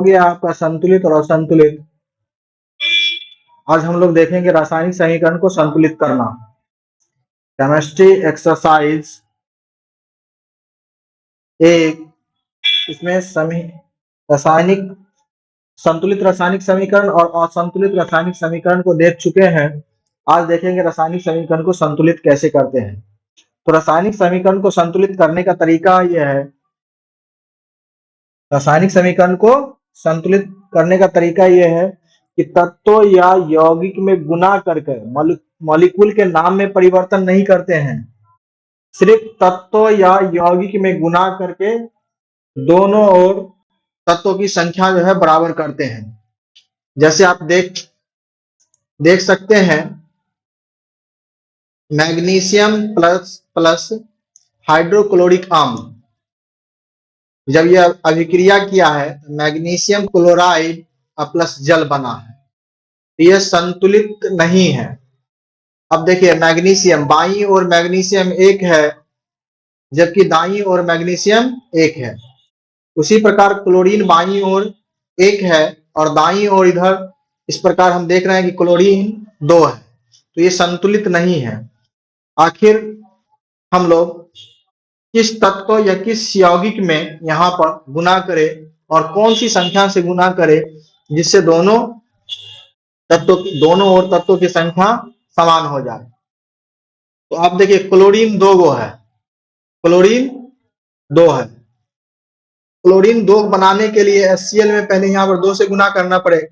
हो गया आपका संतुलित और असंतुलित। आज हम लोग देखेंगे रासायनिक समीकरण को संतुलित करना। केमिस्ट्री एक्सरसाइज एक, इसमें रासायनिक संतुलित रासायनिक समीकरण और असंतुलित रासायनिक समीकरण को देख चुके हैं। आज देखेंगे रासायनिक समीकरण को संतुलित कैसे करते हैं। तो रासायनिक समीकरण को संतुलित करने का तरीका यह है, रासायनिक समीकरण को संतुलित करने का तरीका यह है कि तत्व या यौगिक में गुना करके मॉलिक्यूल के नाम में परिवर्तन नहीं करते हैं, सिर्फ तत्व या यौगिक में गुना करके दोनों ओर तत्वों की संख्या जो है बराबर करते हैं। जैसे आप देख सकते हैं, मैग्नीशियम प्लस प्लस हाइड्रोक्लोरिक अम्ल, जब यह अभिक्रिया किया है मैग्नीशियम क्लोराइड प्लस जल बना है, यह संतुलित नहीं है। अब देखिए, मैग्नीशियम बाईं ओर मैग्नीशियम एक है जबकि दाईं ओर मैग्नीशियम एक है। उसी प्रकार क्लोरीन बाईं ओर एक है और दाईं ओर इधर इस प्रकार हम देख रहे हैं कि क्लोरीन दो है, तो ये संतुलित नहीं है। आखिर हम लोग किस तत्व या किस यौगिक में यहाँ पर गुना करें और कौन सी संख्या से गुना करें जिससे दोनों ओर तत्वों की संख्या समान हो जाए। तो आप देखिए, क्लोरीन दो गो है, क्लोरीन दो है। क्लोरीन दो बनाने के लिए HCl में पहले यहाँ पर 2 से गुना करना पड़ेगा।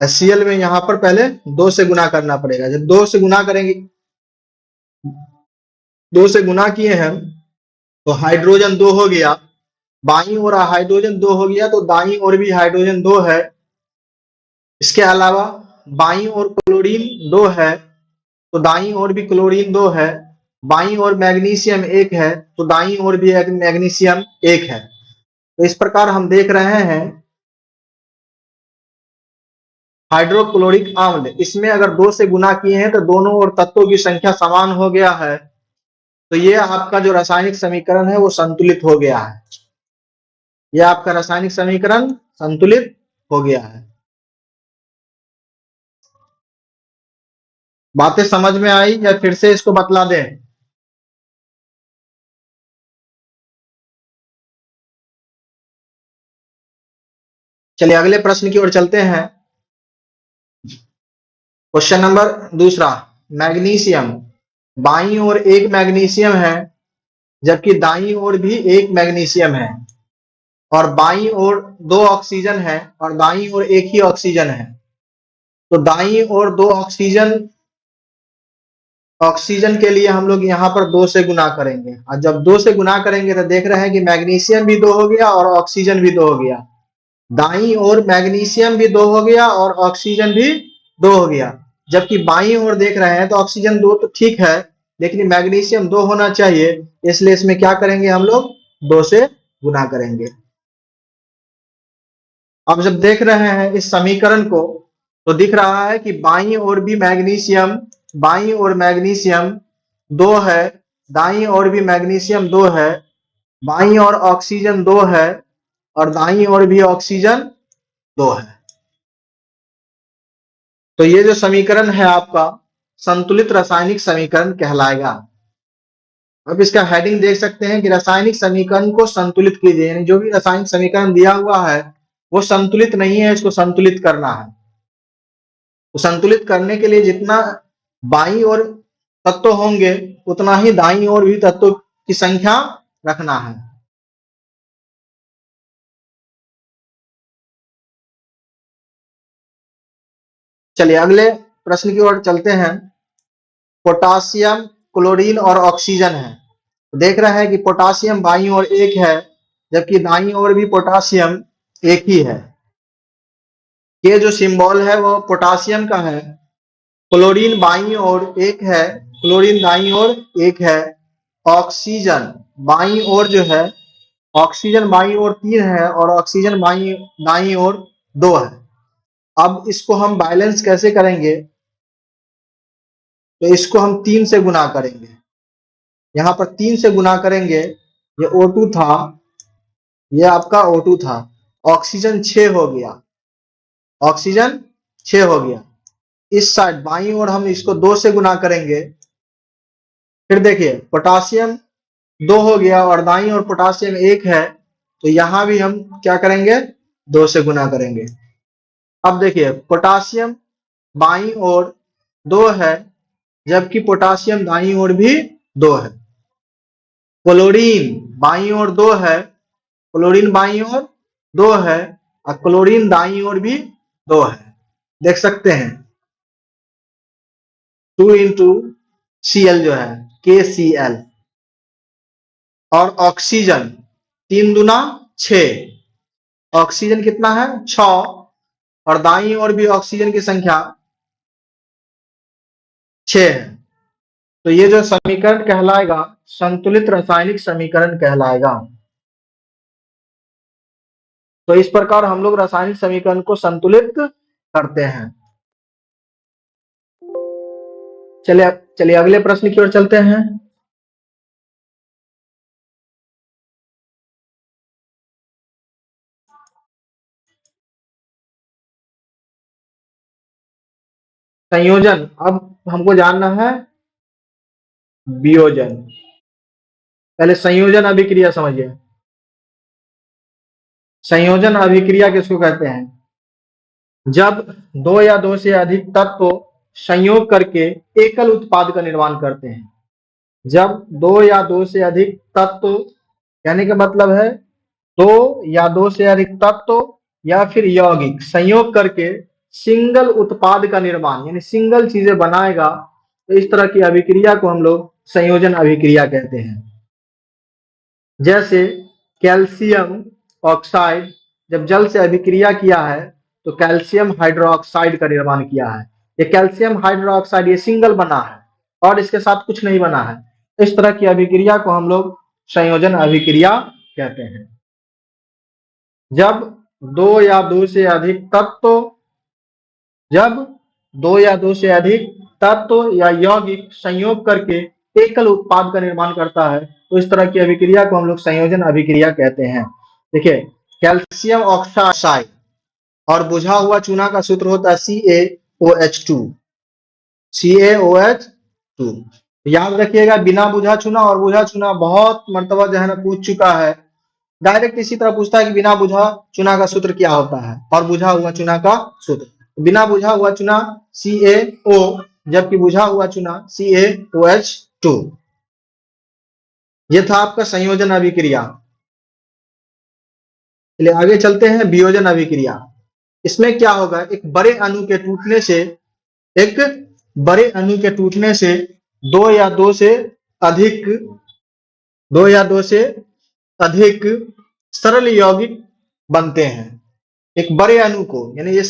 HCl में यहाँ पर पहले 2 से गुना करना पड़ेगा। जब 2 से गुना करेंगे, 2 से गुना किए हैं तो हाइड्रोजन 2 हो गया, बाईं ओर हाइड्रोजन 2 हो गया तो दाईं ओर भी हाइड्रोजन 2 है। इसके अलावा बाईं ओर क्लोरीन 2 है तो दाईं ओर भी क्लोरीन 2 है। बाईं ओर मैग्नीशियम 1 है तो दाईं ओर भी मैग्नीशियम 1 है। तो इस प्रकार हम देख रहे हैं हाइड्रोक्लोरिक अम्ल, इसमें अगर 2 से गुना किए हैं तो दोनों ओर तत्वों की संख्या समान हो गया है, तो ये आपका जो रासायनिक समीकरण है वो संतुलित हो गया है। यह आपका रासायनिक समीकरण संतुलित हो गया है। बातें समझ में आई या फिर से इसको बतला दें? चलिए अगले प्रश्न की ओर चलते हैं। क्वेश्चन नंबर दूसरा, मैग्नीशियम बाईं ओर एक मैग्नीशियम है जबकि दाईं ओर भी एक मैग्नीशियम है और बाईं ओर 2 ऑक्सीजन है और दाईं ओर एक ही ऑक्सीजन है। तो दाईं ओर 2 ऑक्सीजन के लिए हम लोग यहाँ पर 2 से गुना करेंगे, और जब 2 से गुना करेंगे तो देख रहे हैं कि मैग्नीशियम भी 2 हो गया और ऑक्सीजन भी 2 हो गया। दाईं ओर मैग्नीशियम भी 2 हो गया और ऑक्सीजन भी 2 हो गया, जबकि बाईं ओर देख रहे हैं तो ऑक्सीजन 2 तो ठीक है लेकिन मैग्नीशियम 2 होना चाहिए, इसलिए इसमें क्या करेंगे हम लोग 2 से गुना करेंगे। अब जब देख रहे हैं इस समीकरण को तो दिख रहा है कि बाईं ओर मैग्नीशियम 2 है, दाईं ओर भी मैग्नीशियम 2 है, बाईं ओर ऑक्सीजन 2 है और दाईं ओर भी ऑक्सीजन 2 है। तो ये जो समीकरण है आपका संतुलित रासायनिक समीकरण कहलाएगा। अब इसका हेडिंग देख सकते हैं कि रासायनिक समीकरण को संतुलित कीजिए, यानी जो भी रासायनिक समीकरण दिया हुआ है वो संतुलित नहीं है, इसको संतुलित करना है। तो संतुलित करने के लिए जितना बाईं ओर तत्व होंगे उतना ही दाईं ओर भी तत्वों की संख्या रखना है। चलिए अगले प्रश्न की ओर चलते हैं। पोटासियम, क्लोरीन और ऑक्सीजन है। देख रहे हैं कि पोटासियम बाईं ओर एक है जबकि दाईं ओर भी पोटासियम एक ही है। ये जो सिंबल है वो पोटासियम का है। क्लोरीन बाईं ओर एक है, क्लोरीन दाईं ओर एक है। ऑक्सीजन बाईं ओर जो है, ऑक्सीजन बाईं ओर 3 है और ऑक्सीजन दाईं ओर 2 है। अब इसको हम बैलेंस कैसे करेंगे? तो इसको हम 3 से गुना करेंगे। यहाँ पर 3 से गुना करेंगे। ये O2 था, ये आपका O2 था ऑक्सीजन 6 हो गया, ऑक्सीजन 6 हो गया। इस साइड बाईं ओर हम इसको 2 से गुना करेंगे, फिर देखिए पोटासियम 2 हो गया और दाईं ओर पोटासियम 1 है, तो यहां भी हम क्या करेंगे, 2 से गुना करेंगे। अब देखिए पोटासियम बाईं ओर 2 है, जबकि पोटासियम दाईं ओर भी 2 है। क्लोरीन बाईं ओर 2 है, क्लोरीन बाईं ओर 2 है और क्लोरीन दाईं ओर भी 2 है। देख सकते हैं 2 इंटू Cl जो है KCl। और ऑक्सीजन 3 दूना 6, ऑक्सीजन कितना है 6 और दाईं ओर भी ऑक्सीजन की संख्या 6 है। तो ये जो समीकरण कहलाएगा संतुलित रासायनिक समीकरण कहलाएगा। तो इस प्रकार हम लोग रासायनिक समीकरण को संतुलित करते हैं। चलिए चलिए अगले प्रश्न की ओर चलते हैं। संयोजन, अब हमको जानना है वियोजन। पहले संयोजन अभिक्रिया समझिए। संयोजन अभिक्रिया किसको कहते हैं? जब 2 या 2 से अधिक तत्व संयोग करके एकल उत्पाद का निर्माण करते हैं। जब 2 या 2 से अधिक तत्व, यानी कि मतलब है 2 या 2 से अधिक तत्व या फिर यौगिक संयोग करके सिंगल उत्पाद का निर्माण, यानी सिंगल चीजें बनाएगा, तो इस तरह की अभिक्रिया को हम लोग संयोजन अभिक्रिया कहते हैं। जैसे कैल्शियम ऑक्साइड जब जल से अभिक्रिया किया है तो कैल्शियम हाइड्रोक्साइड का निर्माण किया है। ये कैल्शियम हाइड्रोक्साइड ये सिंगल बना है और इसके साथ कुछ नहीं बना है। इस तरह की अभिक्रिया को हम लोग संयोजन अभिक्रिया कहते हैं। जब 2 या 2 से अधिक तत्व, जब 2 या 2 से अधिक तत्व या यौगिक संयोग करके एकल उत्पाद का निर्माण करता है, तो इस तरह की अभिक्रिया को हम लोग संयोजन अभिक्रिया कहते हैं। देखिए कैल्शियम ऑक्साइड और बुझा हुआ चूना का सूत्र होता है CaOH2। CaOH2 याद रखिएगा, बिना बुझा चूना और बुझा चूना बहुत मर्तबा जो है ना पूछ चुका है। डायरेक्ट इसी तरह पूछता है कि बिना बुझा चूना का सूत्र क्या होता है और बुझा हुआ चूना का सूत्र। बिना बुझा हुआ चूना CaO, जबकि बुझा हुआ चूना CaOH2। ये था आपका संयोजन अभिक्रिया। चलिए आगे चलते हैं वियोजन अभिक्रिया। इसमें क्या होगा, एक बड़े अणु के टूटने से, एक बड़े अणु के टूटने से 2 या 2 से अधिक, 2 या 2 से अधिक सरल यौगिक बनते हैं। एक बड़े अणु को, यानी ये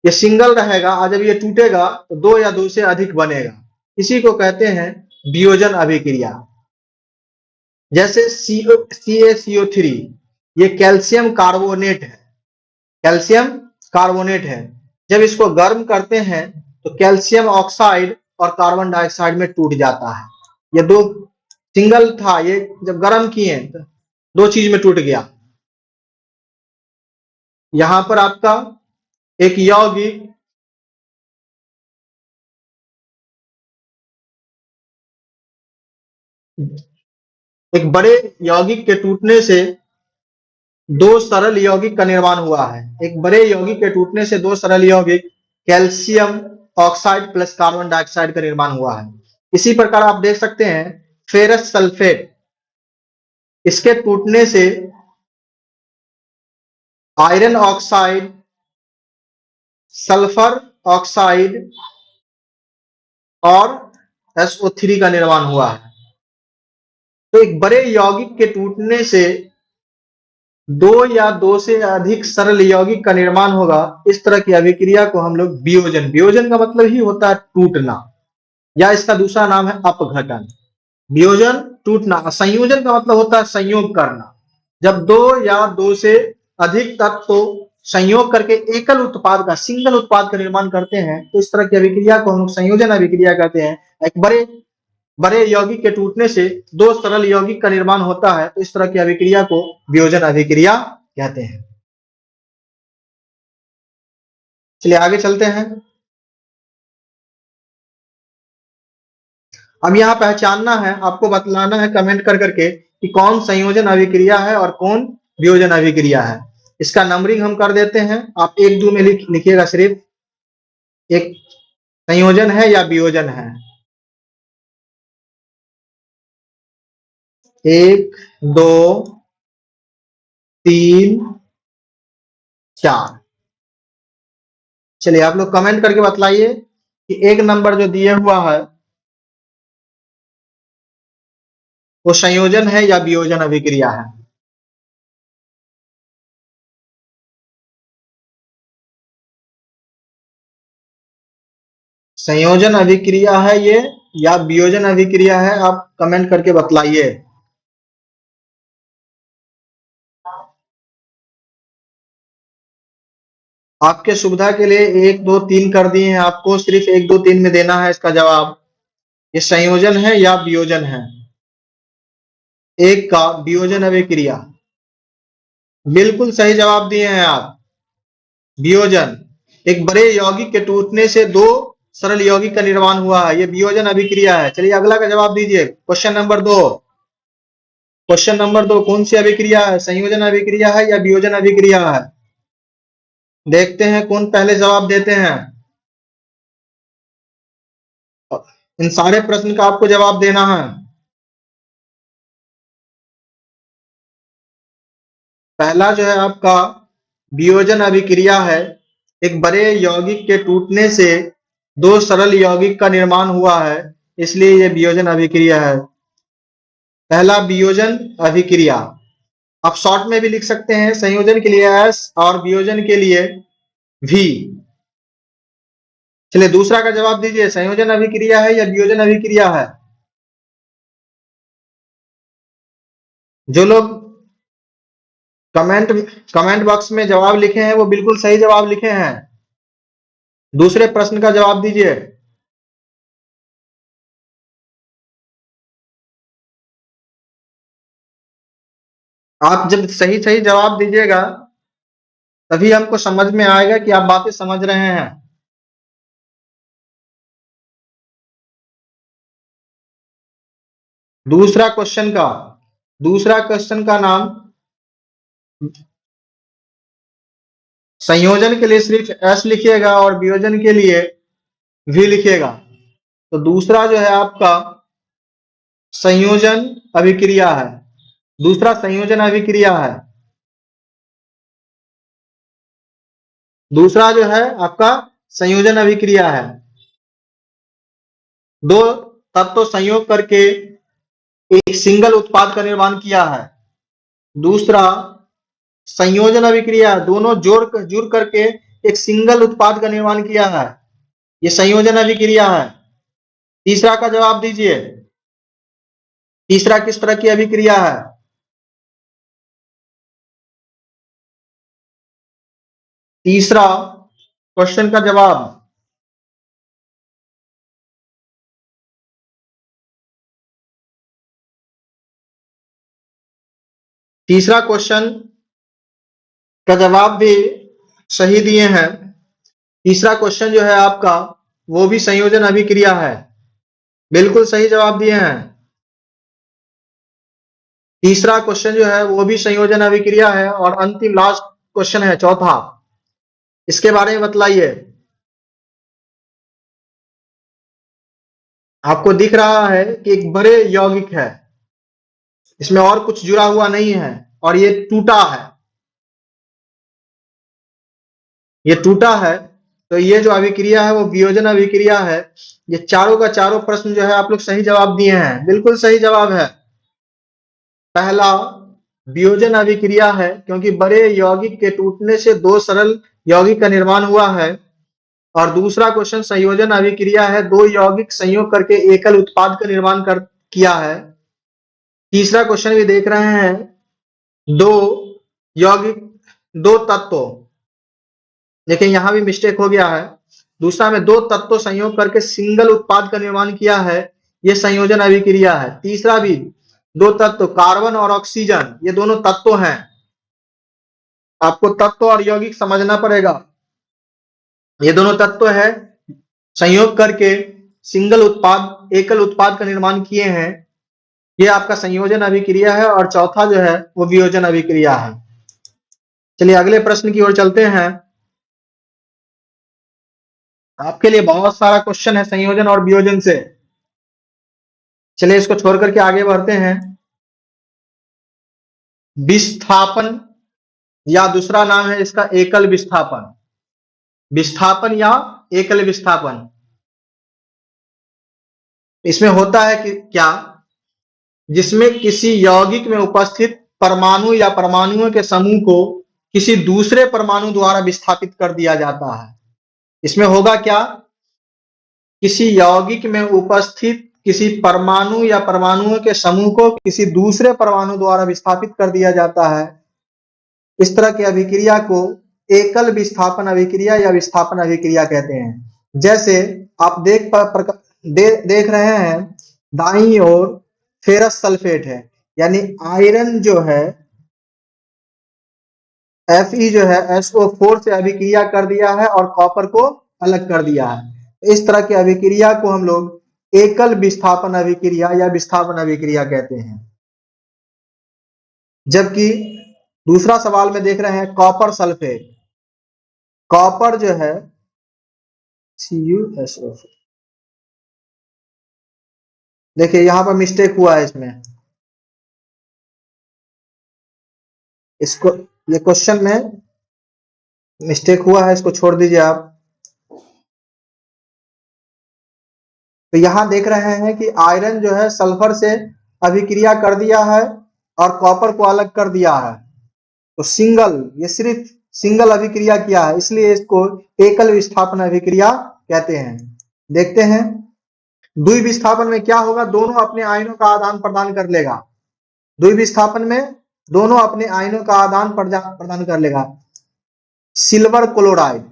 सिंगल रहेगा और जब ये टूटेगा तो 2 या 2 से अधिक बनेगा। इसी को कहते हैं वियोजन अभिक्रिया। जैसे CaCO3 ये कैल्शियम कार्बोनेट है, कैल्शियम कार्बोनेट है। जब इसको गर्म करते हैं तो कैल्शियम ऑक्साइड और कार्बन डाइऑक्साइड में टूट जाता है। ये दो सिंगल था, ये जब गर्म किए तो 2 चीज में टूट गया। यहां पर आपका एक यौगिक एक बड़े यौगिक के टूटने से 2 सरल यौगिक का निर्माण हुआ है। एक बड़े यौगिक के टूटने से 2 सरल यौगिक calcium oxide plus carbon dioxide का निर्माण हुआ है। इसी प्रकार आप देख सकते हैं फेरस सल्फेट, इसके टूटने से आयरन ऑक्साइड, सल्फर ऑक्साइड और SO3 का निर्माण हुआ है। तो एक बड़े यौगिक के टूटने से 2 या 2 से अधिक सरल यौगिक का निर्माण होगा। इस तरह की अभिक्रिया को हम लोग वियोजन, वियोजन का मतलब ही होता है टूटना, या इसका दूसरा नाम है अपघटन। वियोजन टूटना, संयोजन का मतलब होता है संयोग करना। जब 2 या 2 से अधिक तत्व संयोग करके एकल उत्पाद का, सिंगल उत्पाद का निर्माण करते हैं, तो इस तरह की अभिक्रिया को हम लोग संयोजन अभिक्रिया कहते हैं। एक बड़े यौगिक के टूटने से दो सरल यौगिक का निर्माण होता है, तो इस तरह की अभिक्रिया को वियोजन अभिक्रिया कहते हैं। चलिए आगे चलते हैं। अब यहाँ पहचानना है, आपको बतलाना है कमेंट कर करके कि कौन संयोजन अभिक्रिया है और कौन वियोजन अभिक्रिया है। इसका नंबरिंग हम कर देते हैं, आप 1-2 में लिखिएगा सिर्फ, एक संयोजन है या वियोजन है। 1, 2, 3, 4। चलिए आप लोग कमेंट करके बतलाइए कि 1 नंबर जो दिया हुआ है वो संयोजन है या वियोजन अभिक्रिया है। संयोजन अभिक्रिया है ये या वियोजन अभिक्रिया है, आप कमेंट करके बतलाइए। आपके सुविधा के लिए 1, 2, 3 कर दिए हैं, आपको सिर्फ 1, 2, 3 में देना है इसका जवाब। ये संयोजन है या वियोजन है। 1 का वियोजन अभिक्रिया, बिल्कुल सही जवाब दिए हैं आप, वियोजन। एक बड़े यौगिक के टूटने से दो सरल यौगिक का निर्माण हुआ है, ये वियोजन अभिक्रिया है। चलिए अगला का जवाब दीजिए। क्वेश्चन नंबर 2, क्वेश्चन नंबर 2 कौन सी अभिक्रिया है, संयोजन अभिक्रिया है या वियोजन अभिक्रिया है। देखते हैं कौन पहले जवाब देते हैं। इन सारे प्रश्न का आपको जवाब देना है। पहला जो है आपका वियोजन अभिक्रिया है, एक बड़े यौगिक के टूटने से दो सरल यौगिक का निर्माण हुआ है, इसलिए यह वियोजन अभिक्रिया है। पहला वियोजन अभिक्रिया, आप शॉर्ट में भी लिख सकते हैं, संयोजन के लिए S और वियोजन के लिए V। चलिए दूसरा का जवाब दीजिए, संयोजन अभिक्रिया है या वियोजन अभिक्रिया है। जो लोग कमेंट बॉक्स में जवाब लिखे हैं वो बिल्कुल सही जवाब लिखे हैं। दूसरे प्रश्न का जवाब दीजिए। आप जब सही सही जवाब दीजिएगा तभी हमको समझ में आएगा कि आप बातें समझ रहे हैं। दूसरा क्वेश्चन का नाम, संयोजन के लिए सिर्फ S लिखिएगा और वियोजन के लिए V लिखिएगा। तो दूसरा जो है आपका संयोजन अभिक्रिया है, दूसरा संयोजन अभिक्रिया है। दूसरा जो है आपका संयोजन अभिक्रिया है, दो तत्व संयोग करके एक सिंगल उत्पाद का निर्माण किया है। दूसरा संयोजन अभिक्रिया, दोनों जुड़ करके एक सिंगल उत्पाद का निर्माण किया है, ये संयोजन अभिक्रिया है। तीसरा का जवाब दीजिए, तीसरा किस तरह की अभिक्रिया है। तीसरा क्वेश्चन का जवाब, तीसरा क्वेश्चन का जवाब भी सही दिए हैं। तीसरा क्वेश्चन जो है आपका वो भी संयोजन अभिक्रिया है, बिल्कुल सही जवाब दिए हैं। तीसरा क्वेश्चन जो है वो भी संयोजन अभिक्रिया है। और अंतिम लास्ट क्वेश्चन है चौथा, इसके बारे में बतलाइए। आपको दिख रहा है कि एक बड़े यौगिक है, इसमें और कुछ जुड़ा हुआ नहीं है और ये टूटा है, ये टूटा है, तो ये जो अभिक्रिया है वो वियोजन अभिक्रिया है। ये चारों का चारों प्रश्न जो है आप लोग सही जवाब दिए हैं, बिल्कुल सही जवाब है। पहला वियोजन अभिक्रिया है क्योंकि बड़े यौगिक के टूटने से दो सरल यौगिक का निर्माण हुआ है। और दूसरा क्वेश्चन संयोजन अभिक्रिया है, दो यौगिक संयोग करके एकल उत्पाद का निर्माण किया है। तीसरा क्वेश्चन भी देख रहे हैं, दो यौगिक, दो तत्व, देखिए यहां भी मिस्टेक हो गया है। दूसरा में दो तत्व संयोग करके सिंगल उत्पाद का निर्माण किया है, ये संयोजन अभिक्रिया है। तीसरा भी, दो तत्व कार्बन और ऑक्सीजन, ये दोनों तत्व हैं, आपको तत्व और यौगिक समझना पड़ेगा। ये दोनों तत्व है, संयोग करके सिंगल उत्पाद, एकल उत्पाद का निर्माण किए हैं, ये आपका संयोजन अभिक्रिया है। और चौथा जो है वो वियोजन अभिक्रिया है। चलिए अगले प्रश्न की ओर चलते हैं। आपके लिए बहुत सारा क्वेश्चन है संयोजन और वियोजन से। चलिए इसको छोड़ करके आगे बढ़ते हैं। विस्थापन, या दूसरा नाम है इसका एकल विस्थापन। विस्थापन या एकल विस्थापन, इसमें होता है कि क्या, जिसमें किसी यौगिक में उपस्थित परमाणु या परमाणुओं के समूह को किसी दूसरे परमाणु द्वारा विस्थापित कर दिया जाता है। इसमें होगा क्या, किसी यौगिक में उपस्थित किसी परमाणु या परमाणुओं के समूह को किसी दूसरे परमाणु द्वारा विस्थापित कर दिया जाता है। इस तरह की अभिक्रिया को एकल विस्थापन अभिक्रिया या विस्थापन अभिक्रिया कहते हैं। जैसे आप देख रहे हैं दाईं ओर फेरस सल्फेट है, यानी आयरन जो है Fe जो है SO4 से अभिक्रिया कर दिया है और कॉपर को अलग कर दिया है। इस तरह की अभिक्रिया को हम लोग एकल विस्थापन अभिक्रिया या विस्थापन अभिक्रिया कहते हैं। जबकि दूसरा सवाल में देख रहे हैं कॉपर सल्फेट, कॉपर जो है CuSO4, देखिए यहां पर मिस्टेक हुआ है इसमें, इसको ये क्वेश्चन में मिस्टेक हुआ है, इसको छोड़ दीजिए आप। तो यहां देख रहे हैं कि आयरन जो है सल्फर से अभिक्रिया कर दिया है और कॉपर को अलग कर दिया है। तो ये सिर्फ सिंगल अभिक्रिया किया है, इसलिए इसको एकल विस्थापन अभिक्रिया कहते हैं। देखते हैं द्वि विस्थापन में क्या होगा, दोनों अपने आयनों का आदान प्रदान कर लेगा। द्वि विस्थापन में दोनों अपने आयनों का आदान प्रदान कर लेगा। सिल्वर क्लोराइड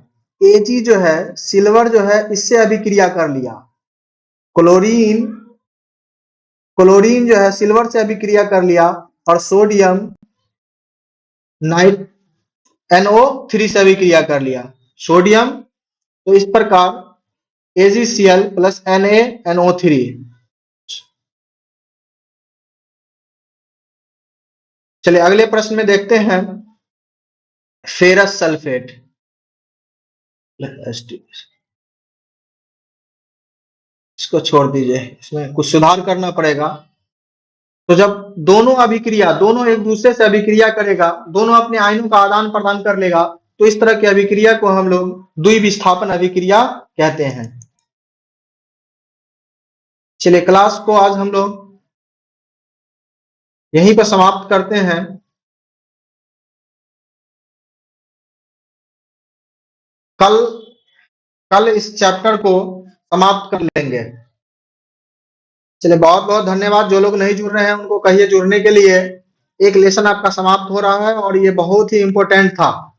Ag जो है, सिल्वर जो है इससे अभिक्रिया कर लिया, क्लोरीन जो है सिल्वर से अभिक्रिया कर लिया, और सोडियम NO3 से अभिक्रिया कर लिया, सोडियम। तो इस प्रकार AgCl प्लस NaNO3। चलिए अगले प्रश्न में देखते हैं फेरस सल्फेट। इसको छोड़ दीजिए, इसमें कुछ सुधार करना पड़ेगा। तो जब दोनों एक दूसरे से अभिक्रिया करेगा, दोनों अपने आयनों का आदान प्रदान कर लेगा, तो इस तरह की अभिक्रिया को हम लोग द्विविस्थापन अभिक्रिया कहते हैं। चलिए क्लास को आज हम लोग यहीं पर समाप्त करते हैं। कल इस चैप्टर को समाप्त कर लेंगे। चलिए बहुत बहुत धन्यवाद। जो लोग नहीं जुड़ रहे हैं उनको कहिए जुड़ने के लिए। एक लेसन आपका समाप्त हो रहा है और ये बहुत ही इंपॉर्टेंट था।